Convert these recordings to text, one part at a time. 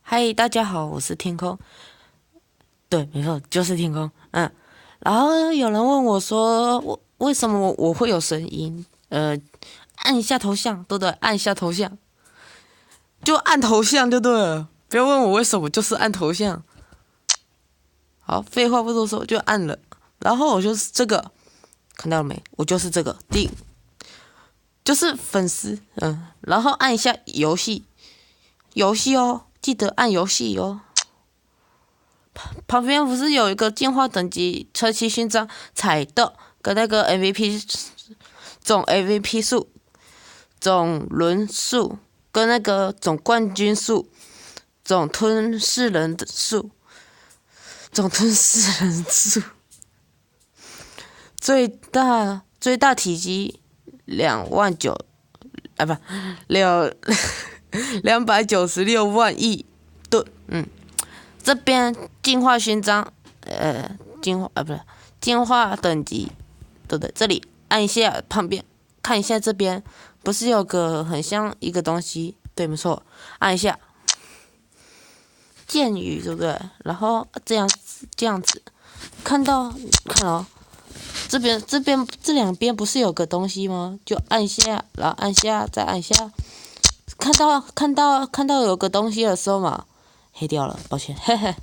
嗨，大家好，我是天空。对，没错，就是天空。然后有人问我说，我为什么我会有声音？按一下头像，对不对？按一下头像，就按头像就对了。不要问我为什么，就是按头像。好，废话不多说，就按了。然后我就是这个，看到了没？我就是这个，就是粉丝。然后按一下游戏，游戏哦，记得按游戏哦。旁边不是有一个进化等级车骑勋章彩豆跟那个 MVP 总 MVP 数、总轮数跟那个总冠军数、总吞噬人数、总吞噬人数、最大体积29000啊不296万亿吨。这边进化勋章，不是进化等级，对不对？这里按一下旁边，看一下这边，不是有个很像一个东西？对，没错，按一下剑鱼，对不对？然后这样子，看哦，这两边不是有个东西吗？就按一下，然后按下，再按下，看到有个东西的时候嘛，黑掉了，抱歉，嘿嘿。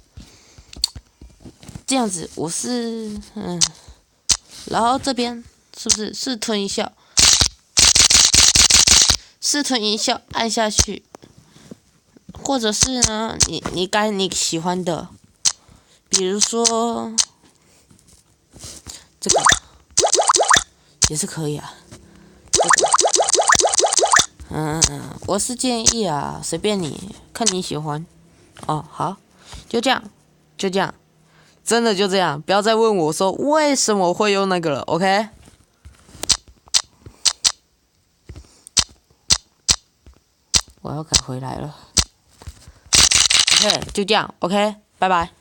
这样子，我是然后这边是不是试吞一下？试吞一下，按下去，或者是呢，你改你喜欢的，比如说这个也是可以啊。我是建议啊，随便你，看你喜欢。哦，好，就这样，就这样，真的就这样，不要再问我说为什么会用那个了，OK？我要改回来了。OK，就这样，OK，拜拜。